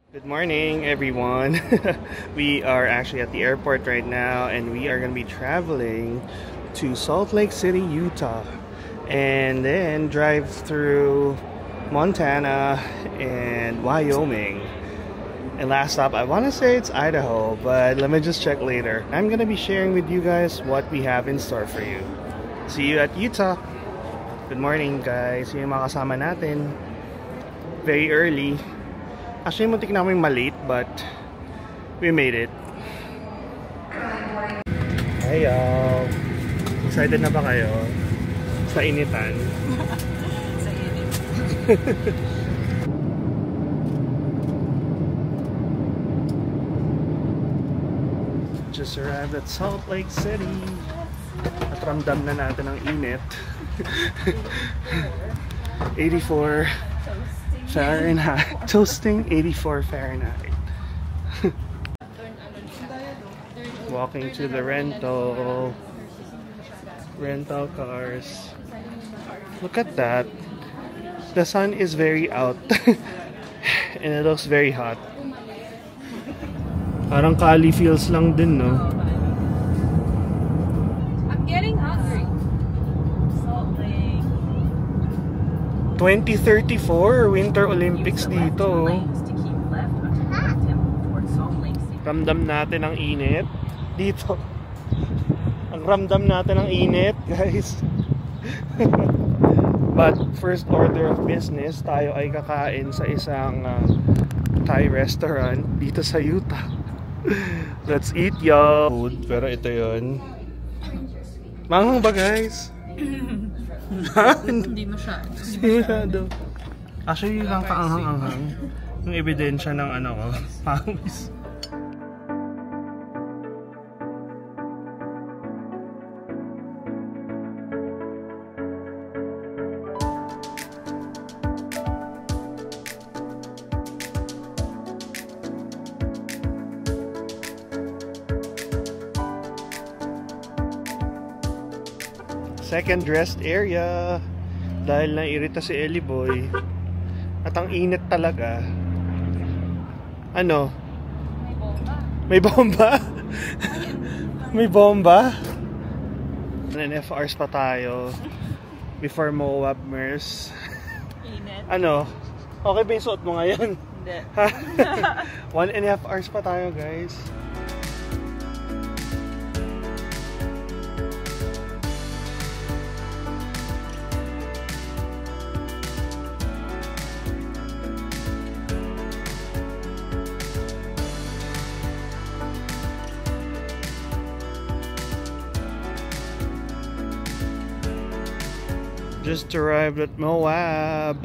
Good morning, everyone. We are actually at the airport right now, and we are going to be traveling to Salt Lake City, Utah, and then drive through Montana and Wyoming. And last stop, I want to say it's Idaho, but let me just check later. I'm going to be sharing with you guys what we have in store for you. See you at Utah. Good morning, guys. Yung mga kasama natin. Very early. Actually, muntik na kaming malate, but we made it. Hey y'all! Excited na ba kayo? Sa initan? Sa init. Just arrived at Salt Lake City. At ramdam na natin ang init. 84 Fahrenheit. Toasting 84 Fahrenheit. Walking to the rental cars. Look at that. The sun is very out. And it looks very hot. Parang Cali feels lang din, no? I'm getting hungry. Salt Lake. 2034 Winter Olympics dito. Ramdam natin ang init dito. Ang ramdam natin ang init, guys. But first order of business, tayo ay kakain sa isang Thai restaurant dito sa Utah. Let's eat, y'all. Food, pero ito yun. Manghang ba, guys? Hindi masyado. Actually, yun lang kaanghang-anghang. Yung ebidensya ng ano ko, pawis. Second rest area dahil nairita si Ellie Boy at ang init talaga. Ano? May bomba? May bomba? 9 hours pa tayo before Moab MERS. Init. Ano? Okay ba yung suot mo ngayon? Hindi. 1.5 hours pa tayo, guys. Just arrived at Moab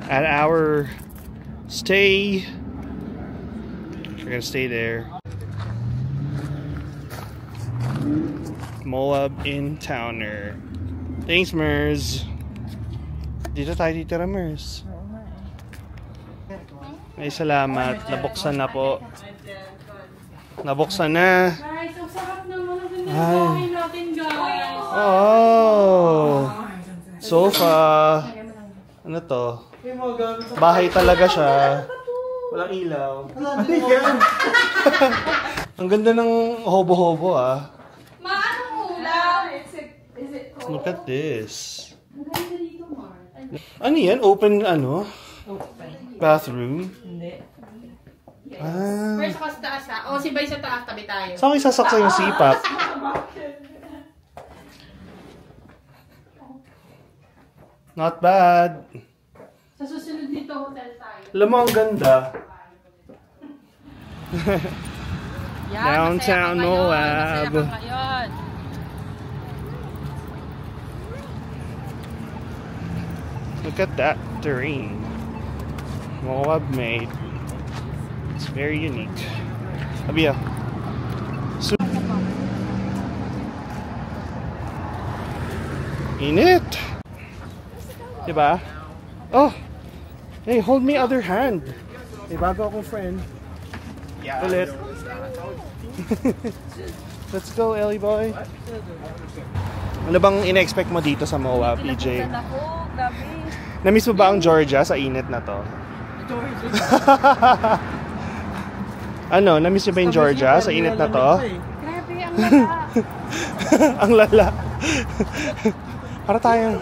at our stay. We're gonna stay there. Moab in Towner. Thanks, Mers. Dito tayo titira, Mers. Ay, salamat. Nabuksan na po. Nabuksan na. Guys, ang sarap naman ang pinagawa natin, guys. Oh! Sofa. Ano to? Bahay talaga siya. Walang ilaw. Ano yan? Ang ganda ng hobo-hobo, ah. Maanong ulam? Look at this. Ano yan? Open, ano? Bathroom? Hindi. Ah. First ka sa taas, ha? O, sibay sa taas, tabi tayo. Saan kayo sasaksa yung sipak? Not bad. Sa susunod dito, hotel tayo. Alam mo, ang ganda. Yan, Downtown Moab. Look at that terrain. Moab made. It's very unique. Abia. So init. Diba? Oh! Hey, hold me other hand. May bago akong friend. Yeah. Ulit. Let's go, Ellie boy. Ano bang ina-expect mo dito sa Moab, EJ? Namiss mo ba ang Georgia sa init na to? Georgia. Ano, namiss niyo ba yung Georgia sa init na to? Grabe, ang lala. Ang lala. Para tayong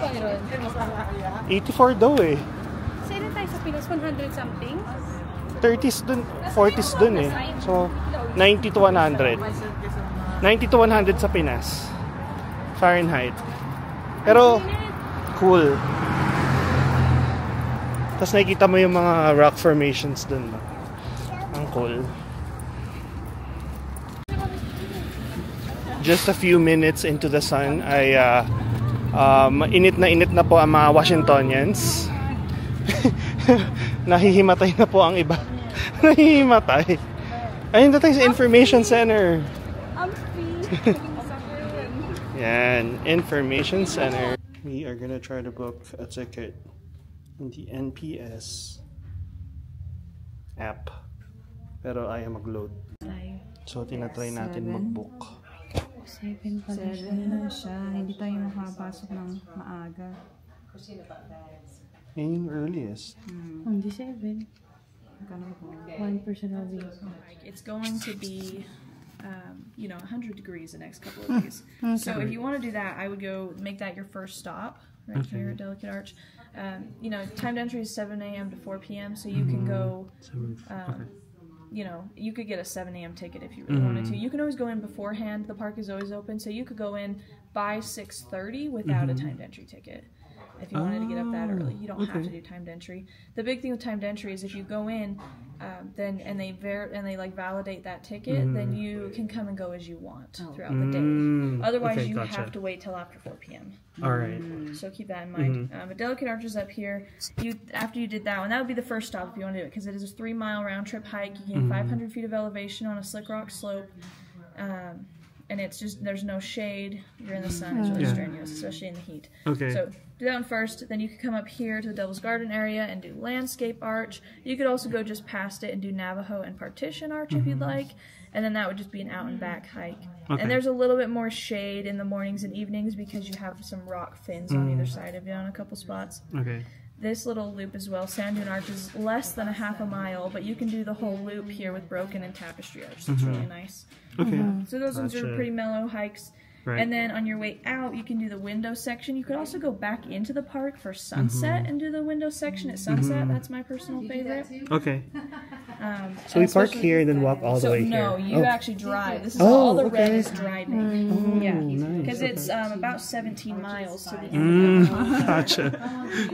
84 daw eh. Sino tayo sa Pinas? 100 something? 30s dun, 40s dun eh. So, 90 to 100. 90 to 100 sa Pinas. Fahrenheit. Pero, cool. Tapos nakikita mo yung mga rock formations dun. No? Ang cool. Just a few minutes into the sun ay init na po ang mga Washingtonians. Nahihimatay na po ang iba. Nahihimatay. Ayun na tayo sa Information Center. Yan, Information Center. We are gonna try to book a ticket in the NPS app. Pero ayaw mag-load. So, tinatry natin mag-book. 7 na siya. Hindi tayo makapasok ng maaga. Yan yung earliest. On the 7. 1% of the It's going to be, 100 degrees the next couple of days. So if you want to do that, I would go make that your first stop right here at Delicate Arch. Timed entry is 7 a.m. to 4 p.m. So you can go. You could get a 7 a.m. ticket if you really wanted to. You can always go in beforehand. The park is always open, so you could go in by 6:30 without a timed entry ticket. If you wanted to get up that early, you don't have to do timed entry. The big thing with timed entry is if you go in, and they validate that ticket, then you can come and go as you want throughout the day. Otherwise, you have to wait till after 4 p.m. All right. So keep that in mind. But Delicate Arch is up here. After you did that one, that would be the first stop if you want to do it, because it is a 3-mile round trip hike. You gain 500 feet of elevation on a slick rock slope. And it's just, there's no shade, you're in the sun, it's really strenuous, especially in the heat. Okay. So do that one first, then you could come up here to the Devil's Garden area and do Landscape Arch. You could also go just past it and do Navajo and Partition Arch if you'd like, and then that would just be an out and back hike. Okay. And there's a little bit more shade in the mornings and evenings because you have some rock fins on either side of you on a couple spots. Okay. This little loop as well, Sand Dune Arch, is less than a half a mile, but you can do the whole loop here with Broken and Tapestry Arch. It's really nice. Okay. So those ones are pretty mellow hikes. Right. And then on your way out, you can do the window section. You could also go back into the park for sunset and do the window section at sunset. That's my personal favorite. Okay. So we park here and then walk all the way here. No, you actually drive. This is all the red is driving. Because it's about 17 miles to the end. Gotcha.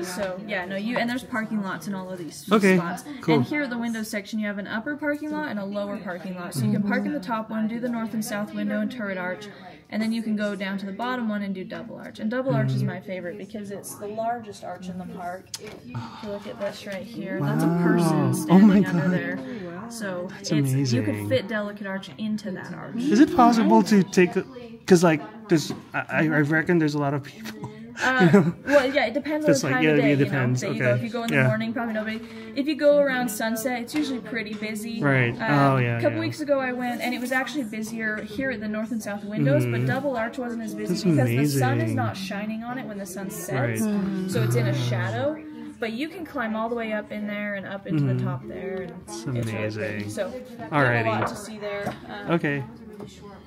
So and there's parking lots in all of these spots. Cool. And here at the window section, you have an upper parking lot and a lower parking lot. So you can park in the top one, do the north and south window and turret arch. And then you can go down to the bottom one and do Double Arch. And Double Arch is my favorite because it's the largest arch in the park. If you look at this right here, that's a person standing under there. So amazing. You could fit Delicate Arch into that arch. Is it possible to take, because I reckon there's a lot of people. Well, yeah, it depends on the time of day. It depends. If you go in the morning, probably nobody. If you go around sunset, it's usually pretty busy. Right. A couple weeks ago I went, and it was actually busier here at the north and south windows, but Double Arch wasn't as busy because the sun is not shining on it when the sun sets, so it's in a shadow. But you can climb all the way up in there and up into the top there. And it's amazing. Really pretty. So, alrighty. a lot to see there. Okay.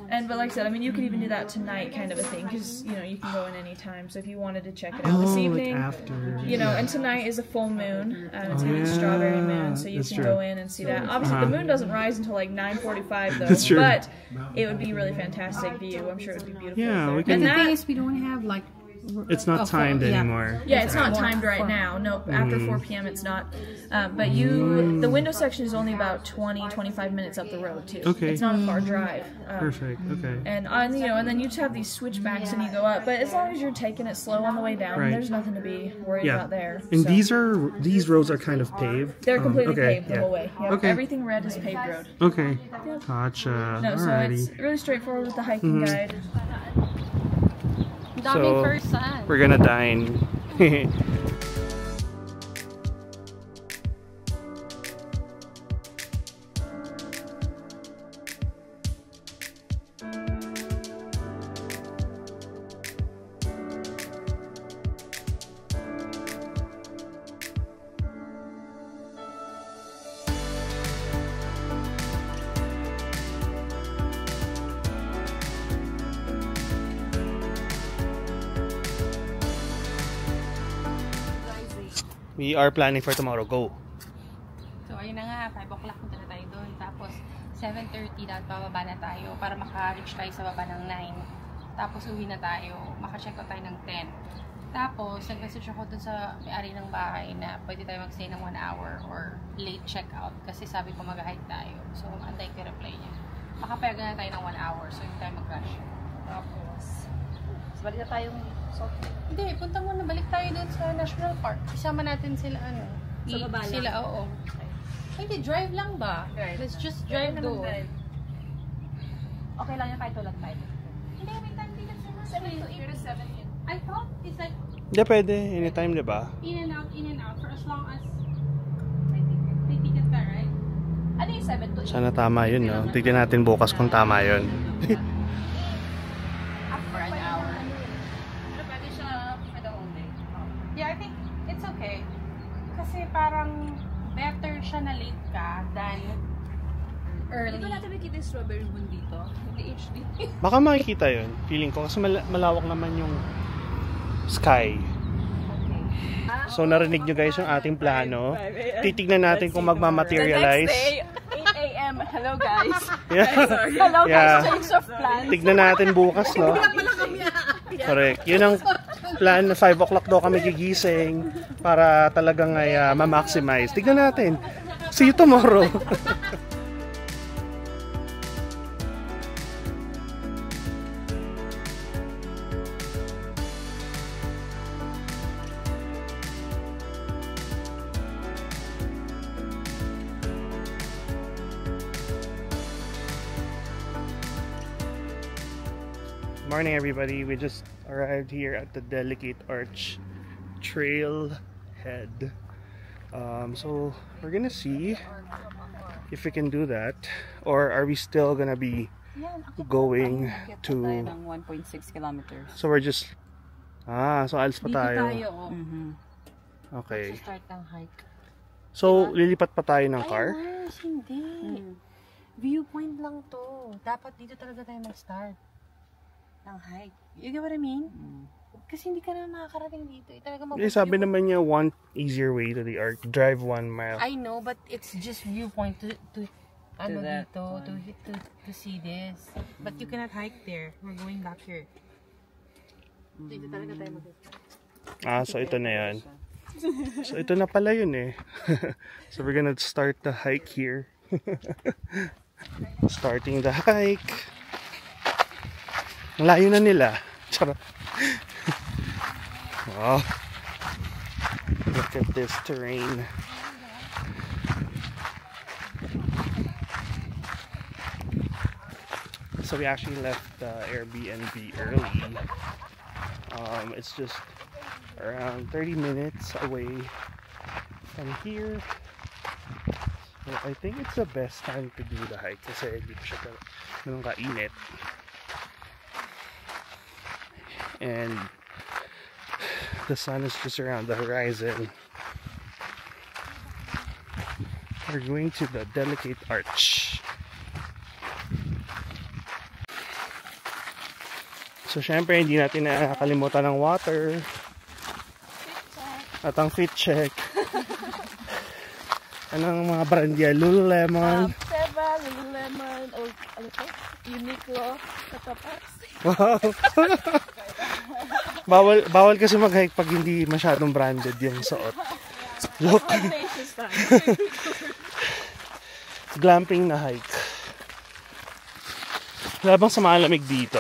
But like I said, I mean, you could even do that tonight, kind of a thing, because you can go in any time. So if you wanted to check it out this evening, like after, and tonight is a full moon. It's gonna be Strawberry Moon, so you can go in and see that. Obviously, the moon doesn't rise until like 9:45 though. That's true. But it would be really fantastic view. I'm sure it would be beautiful. Yeah, we can. And the thing is, we don't have like. It's not timed anymore. Yeah, it's not timed right now. Nope, after 4 p.m. it's not. But the window section is only about 20-25 minutes up the road too. Okay. It's not a far drive. Perfect. Okay. And and then you just have these switchbacks and you go up. But as long as you're taking it slow on the way down, there's nothing to be worried about there. And these roads are kind of paved. They're completely paved the whole way. Yep. Okay. Everything red is paved road. Okay. Yep. Gotcha. No, so it's really straightforward with the hiking guide. Daming person. We're gonna dine. We are planning for tomorrow. Go! So, ayun na nga, 5 o'clock punta na tayo doon. Tapos, 7:30 dapat bababa na tayo para maka-reach tayo sa baba ng 9. Tapos, uwi na tayo. Maka-check out tayo ng 10. Tapos, nag-message ako dun sa may-ari ng bahay na pwede tayo mag-stay ng 1 hour or late check-out. Kasi sabi ko mag-hike tayo. So, antay ko reply niya. Makapayagan na tayo ng 1 hour. So, hindi tayo mag-rush. Tapos, balik na tayong Salt Lake. Hindi, punta muna. Balik tayo dun sa National Park. Isama natin sila, ano. Sa baba lang? Sila, oo. Hindi, drive lang ba? Drive. Let's just drive doon. Okay lang yan kahit tulad tayo. Hindi, may time dito sa 7 to 8. I thought it's like Hindi, pwede. Anytime, di ba? in and out for as long as may ticket ka, right? Ano yung 7 to 8? Sana tama yun, no? Tignan natin bukas kung tama yun. For an hour. Pero pwede siya for the whole day. Yeah, I think it's okay. Kasi parang better siya na late ka than early. Di ba natin makikita yung strawberry moon dito? Hindi HD. Baka makikita yun. Feeling ko. Kasi malawak naman yung sky. So, narinig nyo guys yung ating plano. Titignan natin kung magmamaterialize. The next day, 8 a.m. Hello guys. Yeah. Hello guys, Yeah. change of plan. Tignan natin bukas, no? Correct. Yun ang plan na 5 o'clock daw kami gigising para talagang ay ma-maximize. Tignan natin. See you tomorrow. Morning everybody, we just arrived here at the Delicate Arch Trailhead. So we're gonna see if we can do that, or are we still gonna be going to 1.6 kilometers. so we're just so alis pa tayo. Okay, Start ng hike. so lilipat pa tayo ng car. Hindi. Viewpoint lang to. Dapat dito talaga tayo mag-start ng hike. You get what I mean? Kasi hindi ka na makakarating dito. Talaga Sabi naman niya one easier way to the arch, drive 1 mile. I know, but it's just viewpoint to see this. But you cannot hike there. We're going back here. Dito talaga tayo mag-start. So ito na yan. So ito na pala yun eh. So we're gonna start the hike here. Starting the hike. Layo na nila. Charot. Wow. Look at this terrain. So we actually left the Airbnb early. It's just around 30 minutes away from here. So I think it's the best time to do the hike kasi hindi pa siya ganun kainit. And the sun is just around the horizon. We're going to the Delicate Arch. So syempre hindi natin nakakalimutan ng water at ang fit check. Anong mga brand yan? Lululemon. Seba, Lululemon, ano to? Uniqlo, Katapax. Wow. Bawal kasi mag-hike pag hindi masyadong branded yung suot. Look. Glamping na hike. Labang sa malamig dito.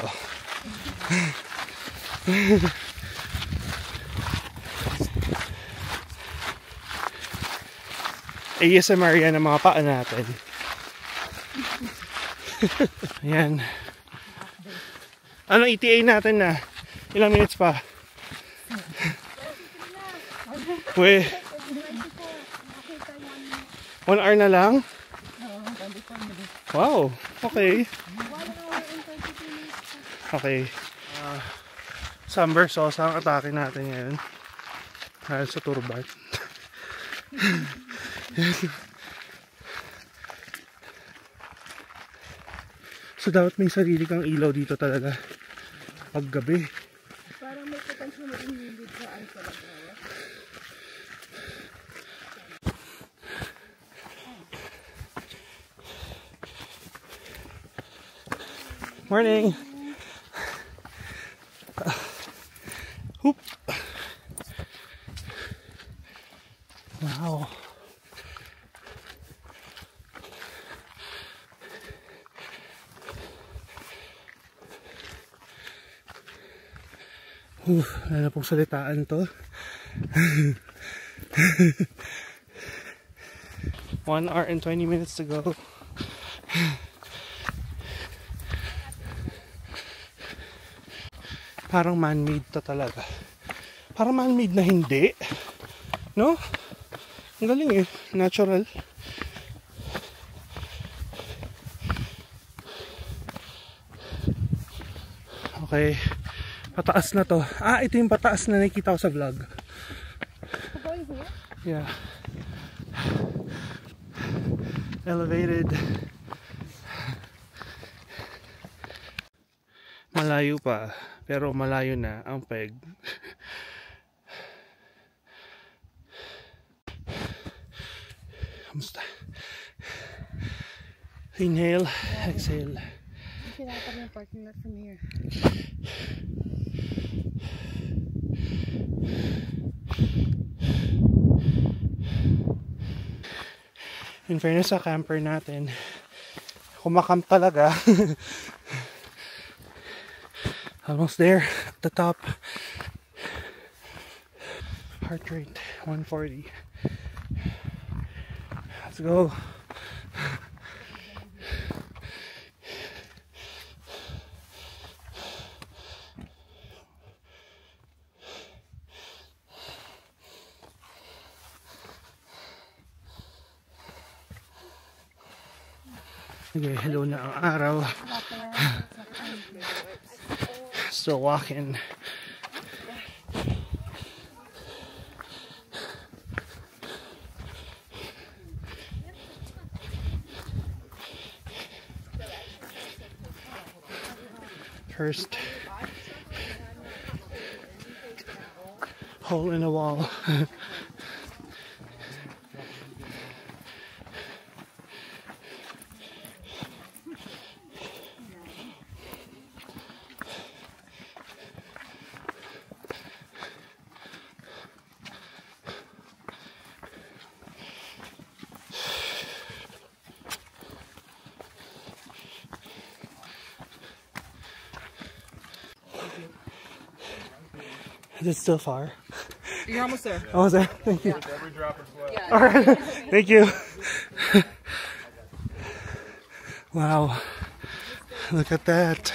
ASMR yan ang mga paa natin. Ayan. Anong ETA natin na? Ilang minutes pa? Weh. 1 hour na lang? Wow. Okay. Okay. Samber sauce ang atake natin ngayon. Dahil sa turban. So dapat may sarili kang ilaw dito talaga pag gabi. Parang may potential maging hilid sa Morning. Hoop. Wow. Wala na pong salitaan to. 1 hour and 20 minutes to go. Parang man-made to talaga. Parang man-made na hindi. No? Ang galing eh. Natural. Okay. Pataas na to. Ah, ito yung pataas na nakikita ko sa vlog. Yeah. Elevated. Malayo pa. Pero malayo na ang peg. Kamusta? Inhale, exhale. Pinatap yung parking lot from here. In fairness sa camper natin, kumakamp talaga. Almost there, at the top. Heart rate 140. Let's go. Okay, hello na ang araw. Still walking. First hole in a wall. Is it still far? You're almost there. Almost there? Thank you. Every drop is wet. Yeah. Alright, thank you. Wow, look at that.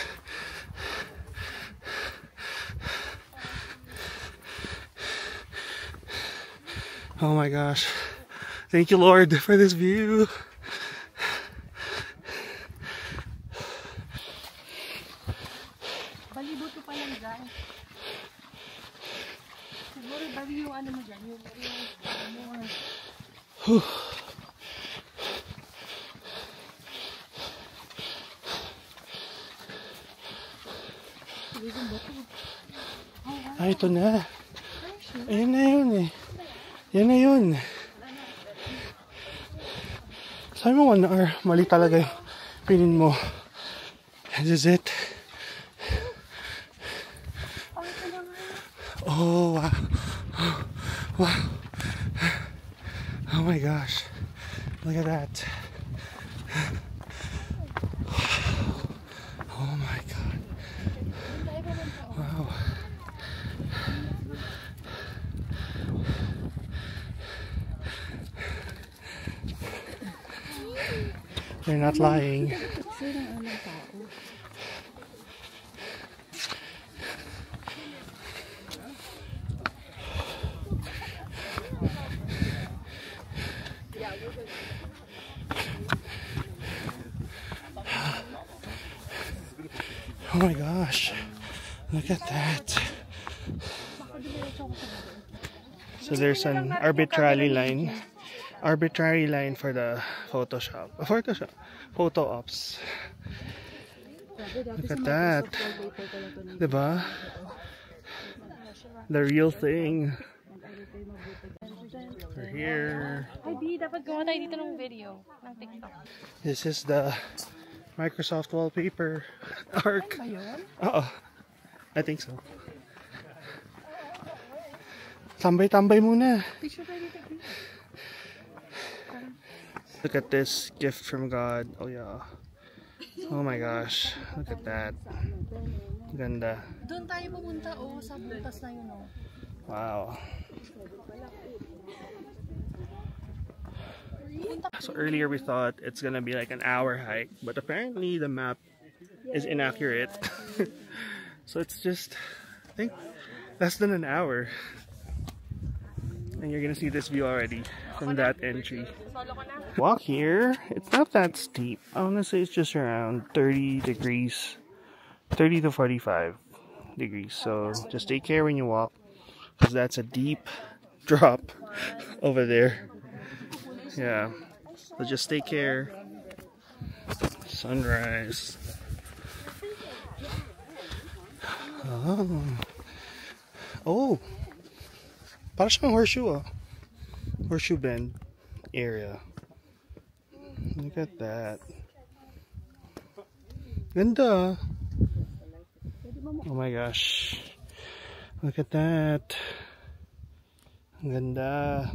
Oh my gosh. Thank you, Lord, for this view. Balibuto pa lang dyan. Siguro bago yung ano mo dyan, yung Ay, ito na. Ayun na yun eh. Yan na yun. Sabi mo 1 hour. Mali talaga yung pinin mo. This is it. Oh, wow. Wow. Oh my gosh. Look at that. Oh my god. Wow. They're not lying. Oh my gosh, look at that. So there's an arbitrary line for the photo ops. Look at that. Diba? The real thing. We're here. Ay, di, dapat gawa tayo dito ng video, ng TikTok. This is the Microsoft wallpaper. Arc. Oo. I think so. Tambay-tambay muna. Look at this gift from God. Oh yeah. Oh my gosh. Look at that. Ganda. Doon tayo pumunta, oh, sa butas na yun, oh. Wow. So earlier we thought it's gonna be like an hour hike, but apparently the map is inaccurate. So it's just, I think, less than an hour. And you're gonna see this view already from that entry. Walk here, it's not that steep. I wanna say it's just around 30 degrees, 30 to 45 degrees. So just take care when you walk, because that's a deep drop over there. Yeah, so just take care. Sunrise. Oh, parang siyang horseshoe, ah. Horseshoe Bend area. Look at that. Ganda. Oh my gosh. Look at that. Ganda.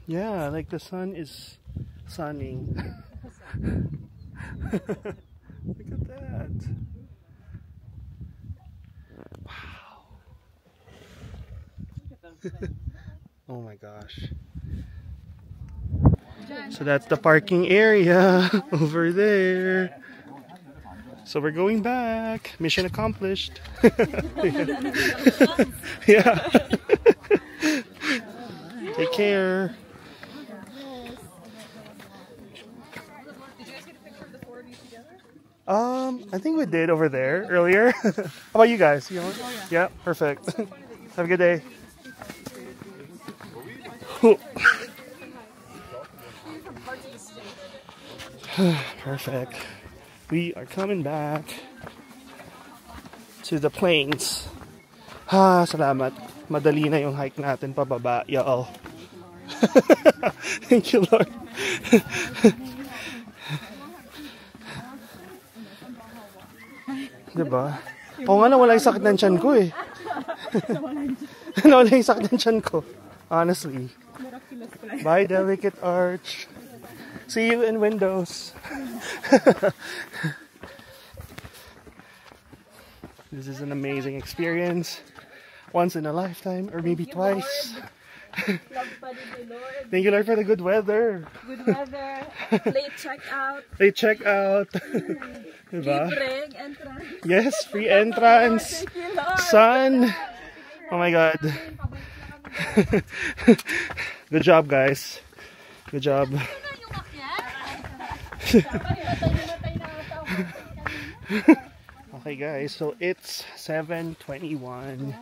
Yeah, like the sun is sunning. Look at that. Wow. Oh my gosh. So that's the parking area over there. So we're going back. Mission accomplished. Yeah. Take care. I think we did over there earlier. How about you guys? You know? Yeah, perfect. Have a good day. Perfect. We are coming back to the plains. Salamat. Madali na yung hike natin pababa, y'all. Thank you, Lord. Diba? Oo nga, nawala yung sakit ng tiyan ko eh. Nawala yung sakit ng tiyan ko. Honestly. Bye, Delicate Arch. See you in Windows. This is an amazing experience. Once in a lifetime, or maybe twice. Thank you, Lord, for the good weather. Good weather. Late checkout. Late checkout. Diba? Free entrance. Yes, free entrance. Sun. Oh my God. Good job, guys. Good job. Okay, guys. So it's 7:21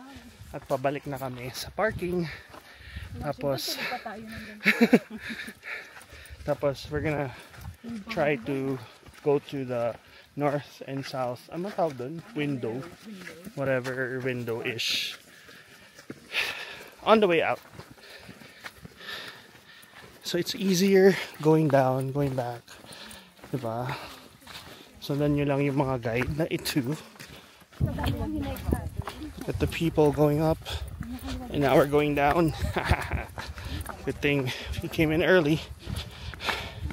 at pabalik na kami sa parking. Tapos we're gonna try to go to the north and south. Ano tawag dun? Window. Whatever window-ish. On the way out. So it's easier going down, going back. Diba? So then nyo lang yung mga guide na ito. At the people going up. And now we're going down. Good thing we came in early.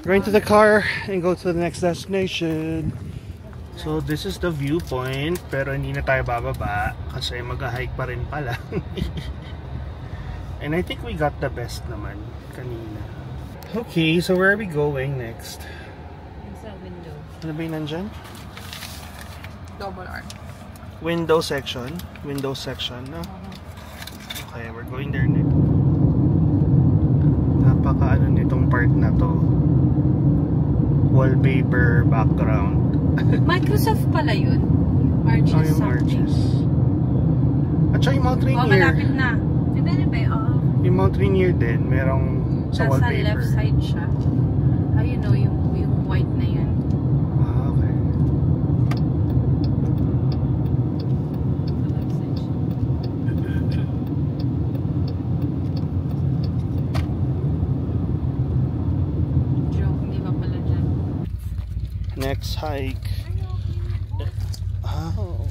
We're going to the car and go to the next destination. So this is the viewpoint, pero hindi na tayo bababa kasi mag-hike pa rin pala. And I think we got the best naman kanina. Okay, so where are we going next? Sa window. Ano ba yung nandyan? Double R. Window section. Window section, no? Okay, we're going there next. Napaka ano nitong part na to. Wallpaper background. Microsoft pala yun. Arches Oh, yung something. arches. At saka yung Mount Rainier. Oh, malapit na. Yung Mount Rainier din, merong sa Nasa wallpaper. left side siya. You know, yung white na yan. Ah, okay. Joke, hindi pa pala next hike. Oh,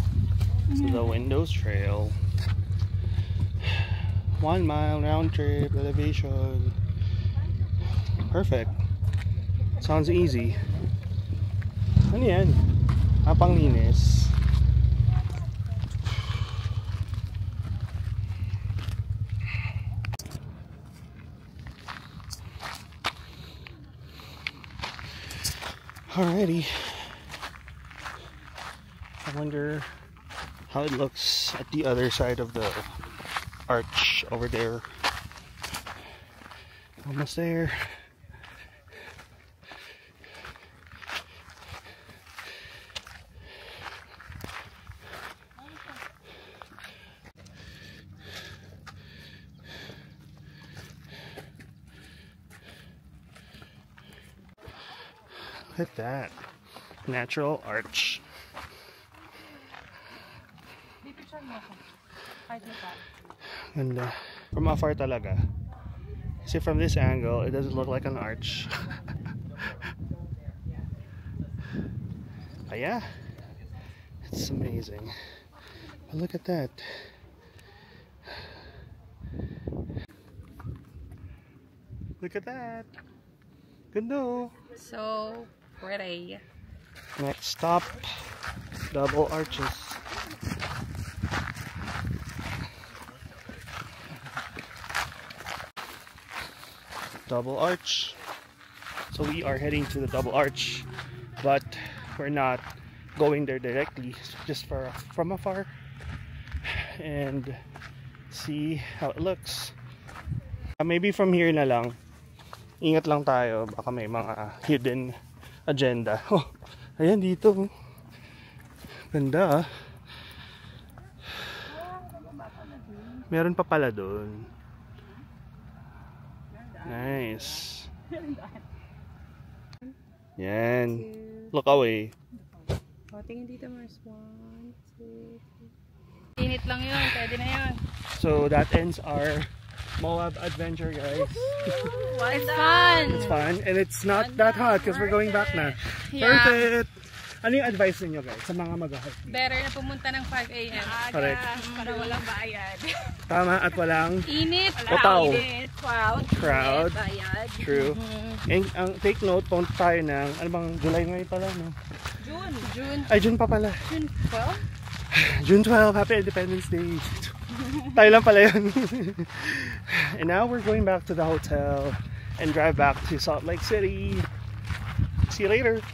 so the Windows Trail. 1 mile round trip elevation. Perfect. Sounds easy. Ano yan? Panglinis. Alrighty. I wonder how it looks at the other side of the arch over there. Almost there. Look at that. Natural arch. Ganda. From afar talaga. See, from this angle, it doesn't look like an arch. But yeah, it's amazing. But look at that. Look at that. Ganda. So pretty. Next stop, double arches. Double arch. So we are heading to the double arch, but we're not going there directly, just from afar and see how it looks. Maybe from here na lang. Ingat lang tayo, baka may mga hidden agenda. Oh, ayan dito. Ganda ah. Meron pa pala doon. Nice. Yan. Look away. O, tingin dito, Mars. 1, 2, 3. Init lang yun. Pwede na yun. So that ends our Moab adventure, guys. It's fun! It's fun and it's not that hot because we're going back na. Yeah. Perfect! Ano yung advice niyo guys sa mga mag-hike? Better na pumunta ng 5 a.m. Correct. Para walang bayad. Tama at walang Init! Otaw. Init, Crowd. bayad. True. And take note, punta tayo ng, ano bang, July ngayon pala, no? June. Ay, June pa pala. June 12? June 12, Happy Independence Day. Tayo lang pala yun. And now we're going back to the hotel and drive back to Salt Lake City. See you later.